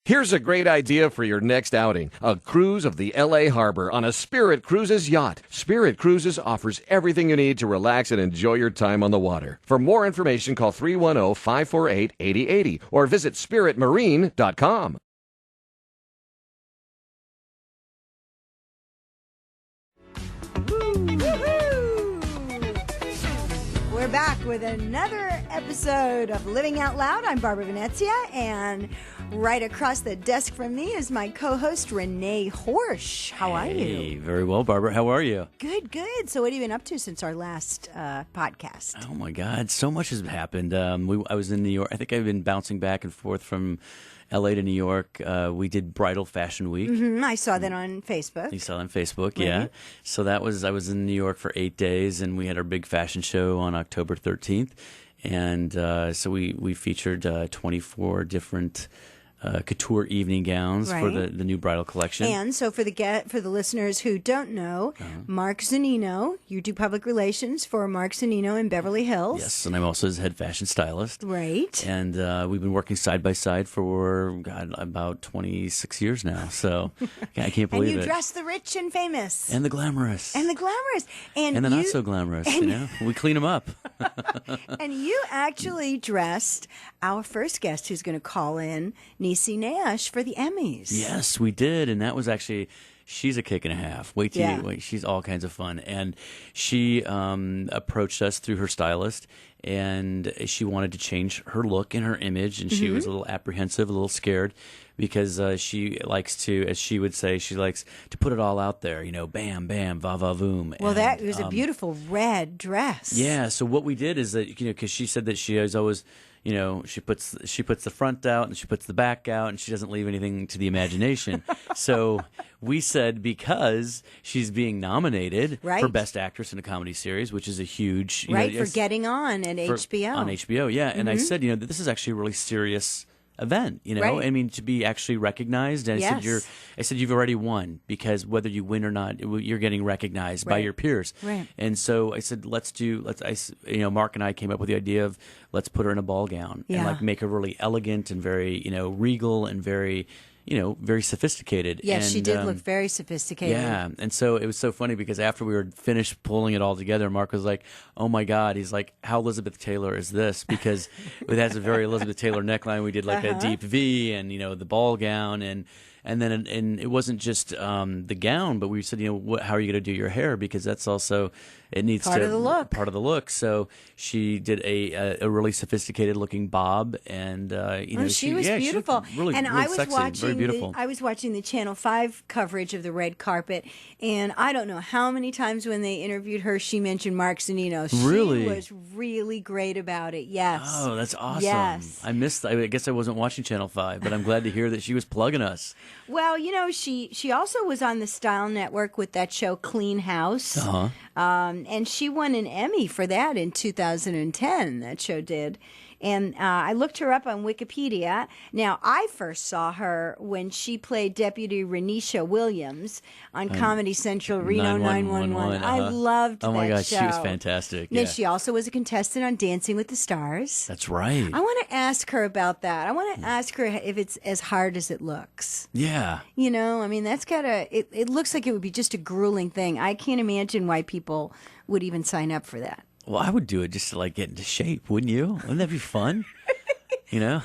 Here's a great idea for your next outing. A cruise of the L.A. Harbor on a Spirit Cruises yacht. Spirit Cruises offers everything you need to relax and enjoy your time on the water. For more information, call 310-548-8080 or visit spiritmarine.com. We're back with another episode of Living Out Loud. I'm Barbara Venezia, and right across the desk from me is my co-host, Rene Horsch. How are you? Hey, very well, Barbara. How are you? Good, good. So what have you been up to since our last podcast? Oh, my God. So much has happened. I was in New York. I think I've been bouncing back and forth from L.A. to New York. We did Bridal Fashion Week. I saw that on Facebook. You saw it on Facebook, yeah. So I was in New York for 8 days, and we had our big fashion show on October 13th. And so we featured 24 different couture evening gowns for the new bridal collection. And so for the listeners who don't know, Mark Zanino, you do public relations for Mark Zanino in Beverly Hills. Yes, and I'm also his head fashion stylist. Right. And we've been working side by side for, about 26 years now. So I can't believe it. And you dress the rich and famous. And the glamorous. And the glamorous. And the not so glamorous, We clean them up. And you actually dressed our first guest who's going to call in, Niecy Nash, for the Emmys. Yes, we did. And that was actually... She's a kick and a half. Wait, she's all kinds of fun. And she approached us through her stylist, and she wanted to change her look and her image, and she was a little apprehensive, a little scared, because she likes to, as she would say, she likes to put it all out there, bam, bam, va, va, voom. Well, that was a beautiful red dress. Yeah, so what we did is that, because she said that she is always... she puts the front out and she puts the back out and she doesn't leave anything to the imagination. So we said, because she's being nominated for Best Actress in a Comedy Series, which is a huge... for Getting On at HBO. On HBO, yeah. And I said, that this is actually a really serious event, I mean, to be actually recognized. And I said, you've already won, because whether you win or not, you're getting recognized by your peers. Right. And so I said, Mark and I came up with the idea of, let's put her in a ball gown and make her really elegant and very, regal and very, very sophisticated. Yes, and, she did look very sophisticated. Yeah, and so it was so funny, because after we were finished pulling it all together, Mark was like, oh my God, he's like, how Elizabeth Taylor is this? Because it has a very Elizabeth Taylor neckline. We did like a deep V and, the ball gown, and then it wasn't just the gown, but we said, how are you going to do your hair? Because that's also, it needs part of the look. So she did a really sophisticated looking bob, and she was beautiful. She really, and really I was sexy, very beautiful. I was watching the Channel 5 coverage of the red carpet, and I don't know how many times when they interviewed her, she mentioned Mark Zanino. Really? She was really great about it. Yes. Oh, that's awesome. Yes. I guess I wasn't watching Channel 5, but I'm glad to hear that she was plugging us. Well, she also was on the Style Network with that show Clean House. And she won an Emmy for that in 2010, that show did. And I looked her up on Wikipedia. Now, I first saw her when she played Deputy Raineesha Williams on Comedy Central, Reno 911. I loved that show. Oh, my God, she was fantastic. Then she also was a contestant on Dancing with the Stars. That's right. I want to ask her about that. I want to ask her if it's as hard as it looks. Yeah. I mean, that's it looks like it would be just a grueling thing. I can't imagine why people would even sign up for that. Well, I would do it just to get into shape, wouldn't you? Wouldn't that be fun? I don't know.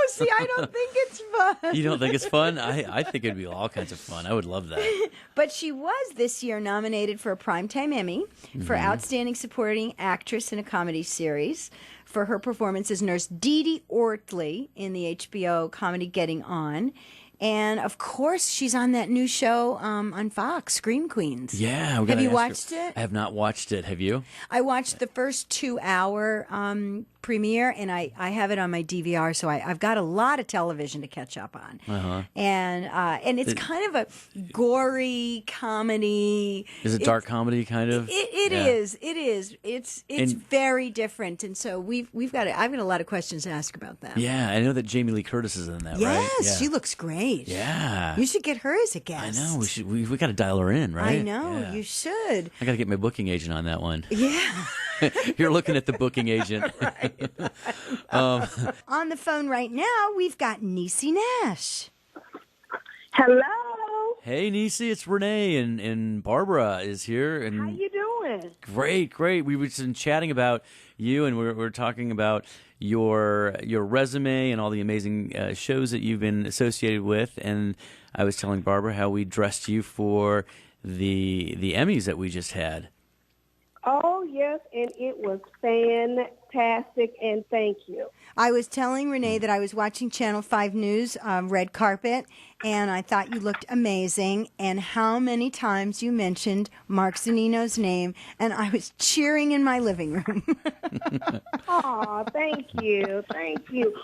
See, I don't think it's fun. You don't think it's fun? I think it'd be all kinds of fun. I would love that. But she was this year nominated for a Primetime Emmy for Outstanding Supporting Actress in a Comedy Series for her performance as nurse DiDi Ortley in the HBO comedy Getting On. And, of course, she's on that new show on Fox, Scream Queens. Yeah. Have you watched it? I have not watched it. Have you? I watched the first 2-hour premiere, and I have it on my DVR, so I've got a lot of television to catch up on. And it's kind of a gory comedy. Is it dark comedy kind of? It is. It's very different, and so I've got a lot of questions to ask about that. Yeah, I know that Jamie Lee Curtis is in that, right? Yes, she looks great. Yeah. You should get her as a guest. I know. We got to dial her in, right? I know. You should. I got to get my booking agent on that one. Yeah. You're looking at the booking agent. Right. On the phone right now, we've got Niecy Nash. Hello. Hey, Niecy, it's Rene, and Barbara is here. And How you doing? Great. We were just chatting about you, and we're talking about your resume and all the amazing shows that you've been associated with. And I was telling Barbara how we dressed you for the Emmys that we just had. Oh, yes, and it was fantastic, and thank you. I was telling Rene that I was watching Channel 5 News, Red Carpet, and I thought you looked amazing, and how many times you mentioned Mark Zanino's name, and I was cheering in my living room. Oh, thank you.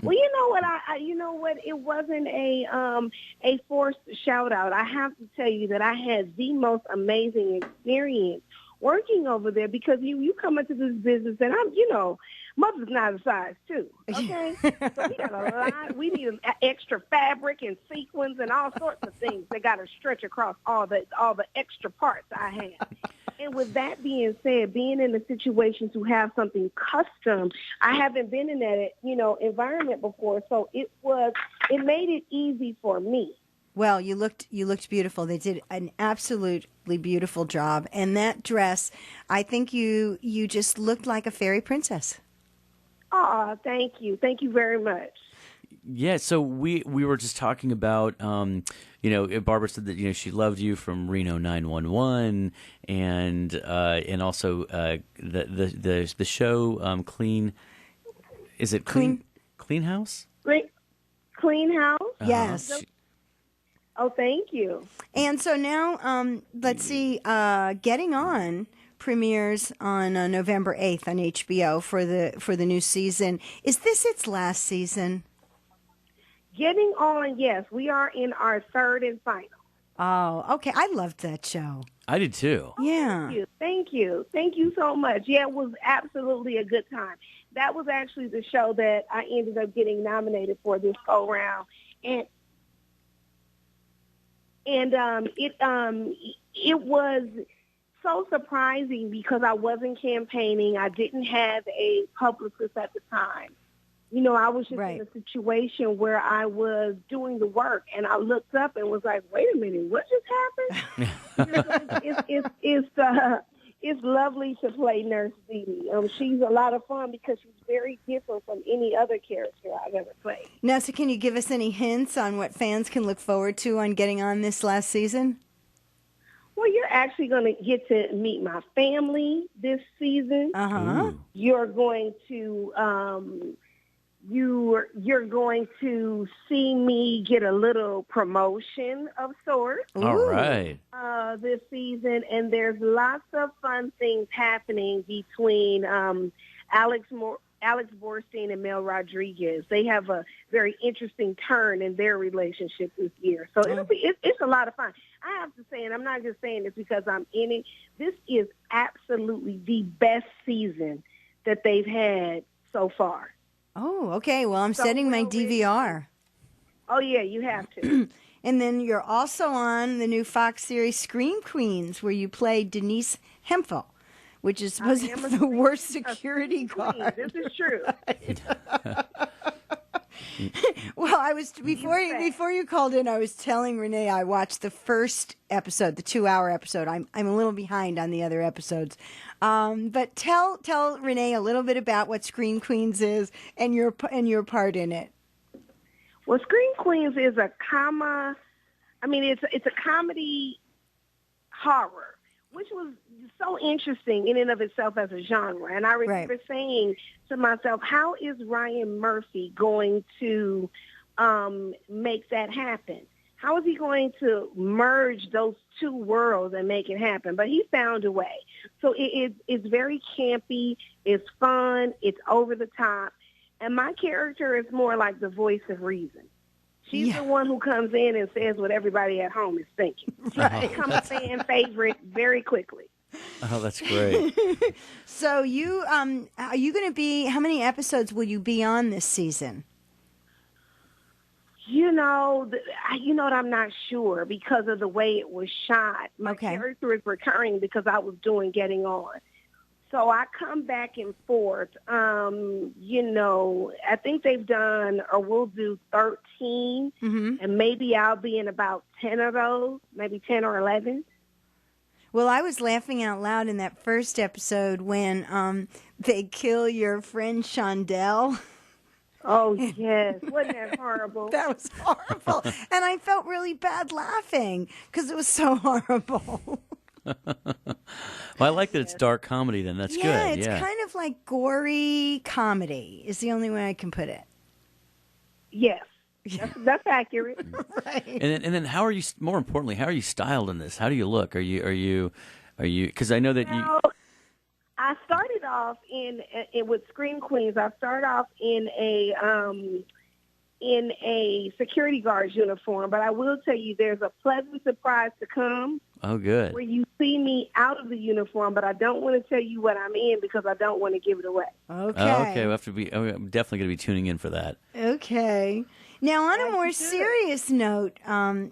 Well, you know what? You know what? It wasn't a forced shout out. I have to tell you that I had the most amazing experience working over there, because you come into this business, and mother's not a size two, okay? So we got a lot. We need extra fabric and sequins and all sorts of things. They got to stretch across all the extra parts I have. And with that being said, being in a situation to have something custom, I haven't been in that environment before, so it made it easy for me. Well, you looked beautiful. They did an absolutely beautiful job. And that dress, I think you just looked like a fairy princess. Oh, thank you. Thank you very much. Yeah, so we were just talking about, Barbara said that, she loved you from Reno 911 and also the show Clean. Is it Clean House? Clean House? Yes. Oh, thank you. And so now, let's see, Getting On premieres on November 8th on HBO for the new season. Is this its last season? Getting On, yes. We are in our third and final. Oh, okay. I loved that show. I did too. Yeah. Thank you so much. Yeah, it was absolutely a good time. That was actually the show that I ended up getting nominated for this go round, and it was so surprising because I wasn't campaigning. I didn't have a publicist at the time. I was just in a situation where I was doing the work, and I looked up and was like, "Wait a minute, what just happened?" It's lovely to play Nurse DiDi. She's a lot of fun because she's very different from any other character I've ever played. Now, so can you give us any hints on what fans can look forward to on Getting On this last season? Well, you're actually going to get to meet my family this season. Uh-huh. You're going to you're going to see me get a little promotion of sorts. All right. This season, and there's lots of fun things happening between Alex Borstein and Mel Rodriguez. They have a very interesting turn in their relationship this year, so it's a lot of fun. I have to say, and I'm not just saying this because I'm in it, this is absolutely the best season that they've had so far. Oh, okay. Well, I'm setting my DVR. Oh, yeah, you have to. And then you're also on the new Fox series Scream Queens, where you play Denise Hemphill, which is supposed to be the worst security guard. This is true. Well, I was before you called in, I was telling Rene I watched the first episode, the 2-hour episode. I'm a little behind on the other episodes, but tell Rene a little bit about what Scream Queens is and your part in it. Well, Scream Queens is a it's a comedy horror, which was so interesting in and of itself as a genre. And I remember saying to myself, how is Ryan Murphy going to make that happen? How is he going to merge those two worlds and make it happen? But he found a way. So it's very campy, it's fun, it's over the top. And my character is more like the voice of reason. She's the one who comes in and says what everybody at home is thinking. She becomes a fan favorite very quickly. Oh, that's great. So are you going to be, how many episodes will you be on this season? You know what, I'm not sure because of the way it was shot. My character is recurring because I was doing Getting On. So I come back and forth. I think they've done, or we'll do 13, and maybe I'll be in about 10 of those, maybe 10 or 11. Well, I was laughing out loud in that first episode when they kill your friend Shondell. Oh, yes. Wasn't that horrible? That was horrible. And I felt really bad laughing because it was so horrible. Well, I like that it's dark comedy then. That's good. Yeah, it's kind of like gory comedy is the only way I can put it. Yes. That's accurate. Right. And then how are you, more importantly, how are you styled in this? How do you look? Are you, because I know that you... I started off in with Scream Queens. I started off in a security guard's uniform, but I will tell you there's a pleasant surprise to come. Oh, good. Where you see me out of the uniform, but I don't want to tell you what I'm in because I don't want to give it away. Okay. Oh, okay. We'll have to be. I'm definitely going to be tuning in for that. Okay. Now, on a more serious note, why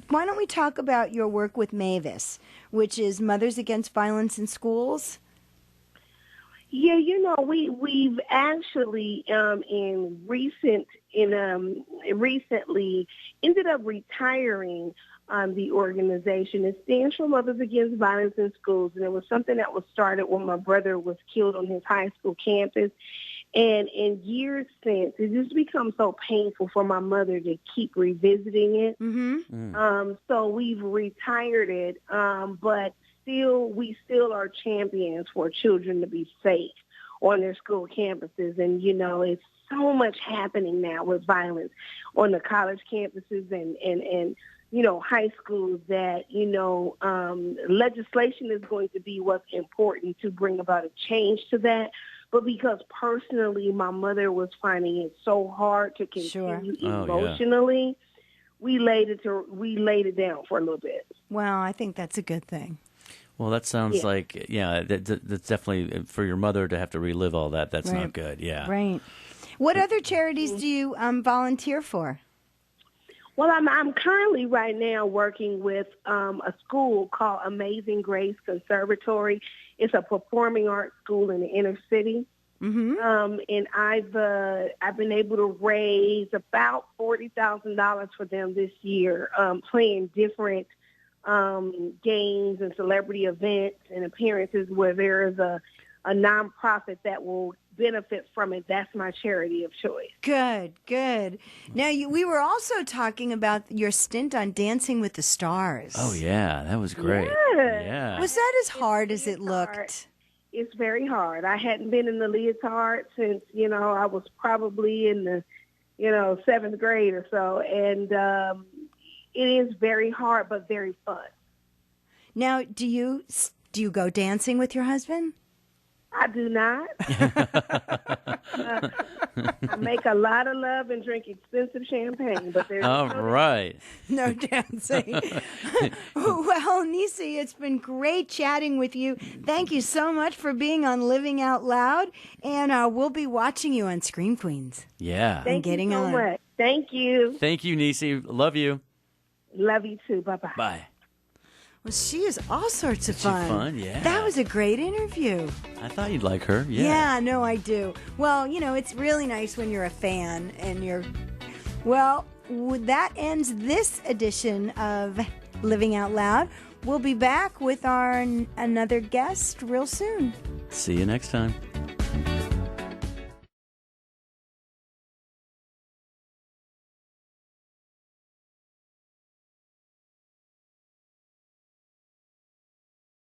don't we talk about your work with Mavis, which is Mothers Against Violence in Schools? Yeah, we've actually recently ended up retiring the organization. It stands for Mothers Against Violence in Schools, and it was something that was started when my brother was killed on his high school campus. And in years since, it just become so painful for my mother to keep revisiting it. So we've retired it, but we still are champions for children to be safe on their school campuses. And, it's so much happening now with violence on the college campuses and high schools that, legislation is going to be what's important to bring about a change to that. But because personally my mother was finding it so hard to continue emotionally, we laid it down for a little bit. Well, I think that's a good thing. Well, that sounds like, that's definitely, for your mother to have to relive all that, that's not good, yeah. Right. What other charities do you volunteer for? Well, I'm currently right now working with a school called Amazing Grace Conservatory. It's a performing arts school in the inner city. And I've been able to raise about $40,000 for them this year, playing different games and celebrity events and appearances where there is a nonprofit that will benefit from it. That's my charity of choice. Good. Now, we were also talking about your stint on Dancing with the Stars. Oh, yeah. That was great. Yeah. Was that as hard as it looked? It's very hard. I hadn't been in the leotard since, I was probably in the, 7th grade or so. And it is very hard, but very fun. Now, do you go dancing with your husband? I do not. I make a lot of love and drink expensive champagne, but there's no dancing. Well, Niecy, it's been great chatting with you. Thank you so much for being on Living Out Loud, and we'll be watching you on Scream Queens. Yeah. Thank you so much. Thank you. Thank you, Niecy. Love you. Love you too. Bye-bye. Bye. Well, she is all sorts of fun. Yeah. That was a great interview. I thought you'd like her. Yeah. Yeah, no, I do. Well, it's really nice when you're a fan and you're... Well, that ends this edition of Living Out Loud. We'll be back with another guest real soon. See you next time.